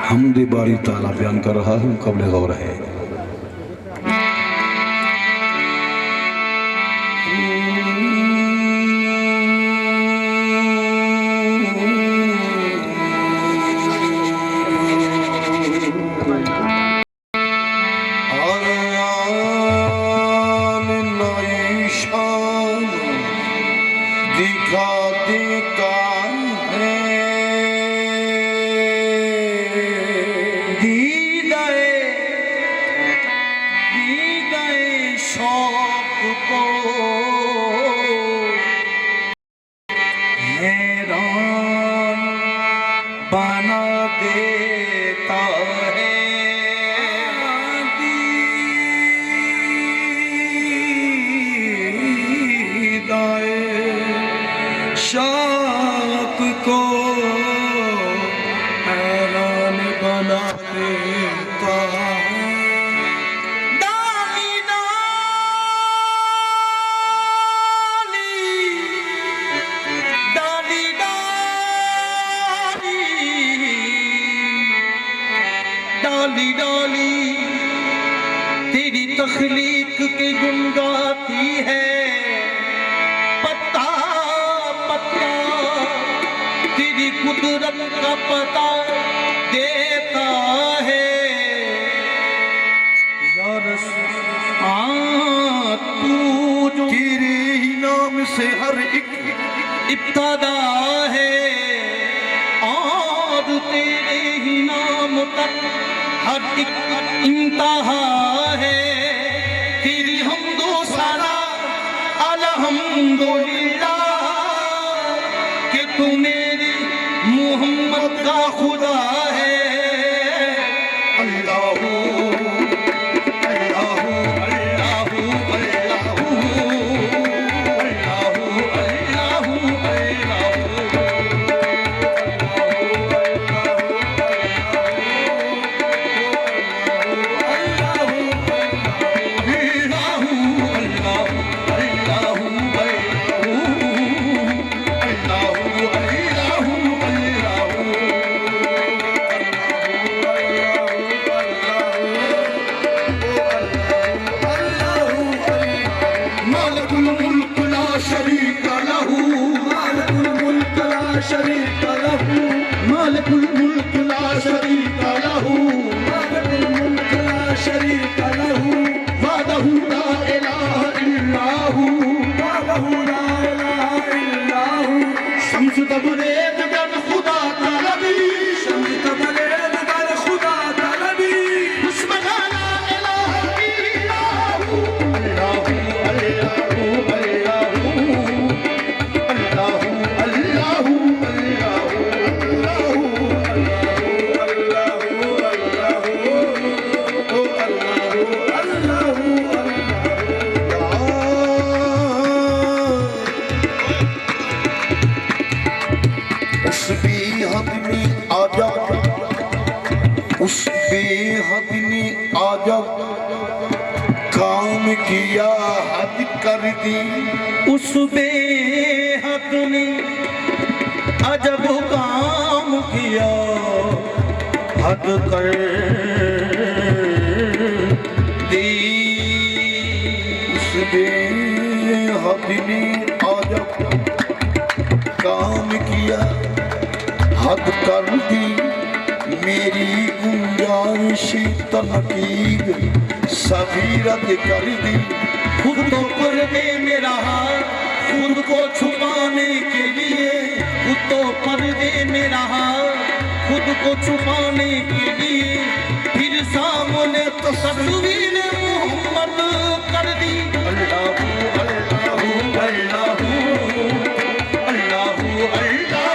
हमदे बारी ताला बयान कर रहा हूँ, कब्ल गौर है। बना देता है दीदाए शौक को हैरान बना देता है। डाली डाली तेरी तख्लीक के गुन गाती है, पत्ता पत्ता तेरी कुदरत का पता देता है। या रसूल तू जो तेरे ही नाम से हर एक इब्तदा है और तेरे ही नाम तक हर एक इंतहा है। तेरी हमदो सना अल्हम्दुलिल्लाह कि तू मेरे मोहम्मद का खुदा है। अल्लाहू अल्लाहू अल्लाहू अल्लाहू अल्लाहू अल्लाहू शरीक लहू मालिकुल मुल्क ला शरीक लहू मालिकुल मुल्क ला शरीक लहू वहदहू ला इलाहा इल्लाहू वहदहू ला इलाहा इल्लाहू शम्स तबरेज़ गर खुदा तलबी शम्स तबरेज़ गर खुदा तलबी उसमें ला इलाहा इल्लाहू अल्लाहू अल्लाहू अल्लाहू अल्लाहू उस बेहद ने आजब काम किया हद कर दी। उस बेहद ने अजब काम किया हद कर दी। उस बेहद ने अजब काम किया हद कर दी। मेरी गुंजाइश तनकीद सभी रद्द कर दी। खुद तो पर्दे में रहा खुद को छुपाने के लिए, खुद तो पर्दे में रहा खुद को छुपाने के लिए, फिर सामने तस्वीर मोहम्मद कर दी। अल्लाहू अल्लाहू अल्लाहू अल्लाहू अल्लाहू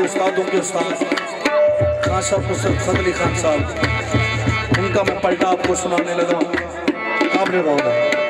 उस्तादों के उस्ताद खान साहब खुसरत अली खान साहब, उनका मैं पलटा आपको सुनाने लगा। काबिल रहोगा।